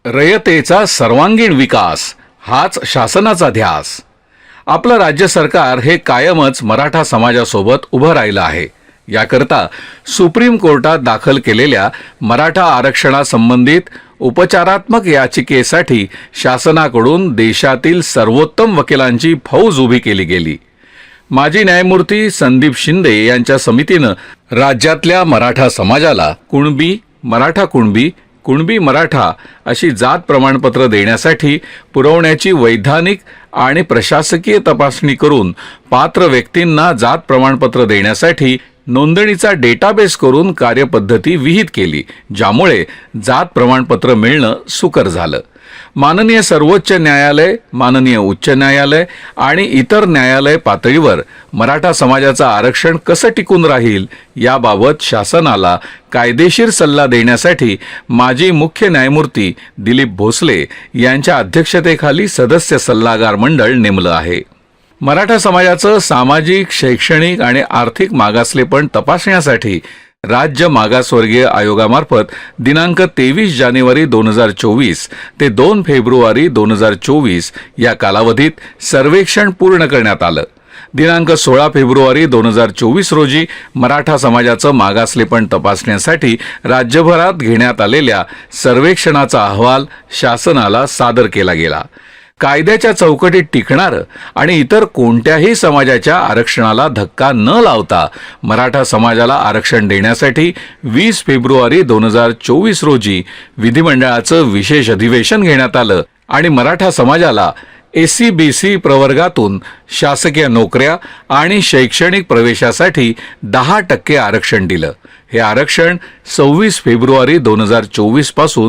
रयतेचा सर्वांगीण विकास हाच शासनाचा ध्यास। आपलं राज्य सरकार हे कायमच मराठा समाजासोबत उभं राहिलं आहे। याकरता सुप्रीम कोर्टात दाखल केलेल्या मराठा आरक्षणासंबंधित उपचारात्मक याचिकेसाठी शासनाकडून देशातील सर्वोत्तम वकिलांची फौज उभी केली गेली। माजी न्यायमूर्ती संदीप शिंदे यांच्या समितीनं राज्यातल्या मराठा समाजाला कुणबी, मराठा कुणबी, कुणबी मराठा अशी जात प्रमाणपत्र देण्यासाठी पुरवण्याची वैधानिक आणि प्रशासकीय तपासणी करून पात्र व्यक्तींना जात प्रमाणपत्र देण्यासाठी नोंदणीचा डेटाबेस करून कार्यपद्धती विहित केली, ज्यामुळे जात प्रमाणपत्र मिळणं सुकर झालं। माननीय सर्वोच्च न्यायालय, माननीय उच्च न्यायालय आणि इतर न्यायालय पातळीवर मराठा समाजाचं आरक्षण कसं टिकून राहील याबाबत शासनाला कायदेशीर सल्ला देण्यासाठी माजी मुख्य न्यायमूर्ती दिलीप भोसले यांच्या अध्यक्षतेखाली सदस्य सल्लागार मंडळ नेमलं आहे। मराठा समाजाचं सामाजिक, शैक्षणिक आणि आर्थिक मागासलेपण तपासण्यासाठी राज्य मागासवर्गीय आयोगामार्फत दिनांक 23 जानेवारी 2024 ते 2 फेब्रुवारी 2024 या कालावधीत सर्वेक्षण पूर्ण करण्यात आलं। दिनांक 16 फेब्रुवारी 2024 रोजी मराठा समाजाचं मागासलेपण तपासण्यासाठी राज्यभरात घेण्यात आलेल्या सर्वेक्षणाचा अहवाल शासनाला सादर केला गेला। कायद्याच्या चौकटीत टिकणारं आणि इतर कोणत्याही समाजाच्या आरक्षणाला धक्का न लावता मराठा समाजाला आरक्षण देण्यासाठी 20 फेब्रुवारी 2024 रोजी विधिमंडळाचं विशेष अधिवेशन घेण्यात आलं आणि मराठा समाजाला SC-BC प्रवर्गातून शासकीय नोकऱ्या आणि शैक्षणिक प्रवेशासाठी 10% आरक्षण दिलं। हे आरक्षण 26 फेब्रुवारी 2024 पासून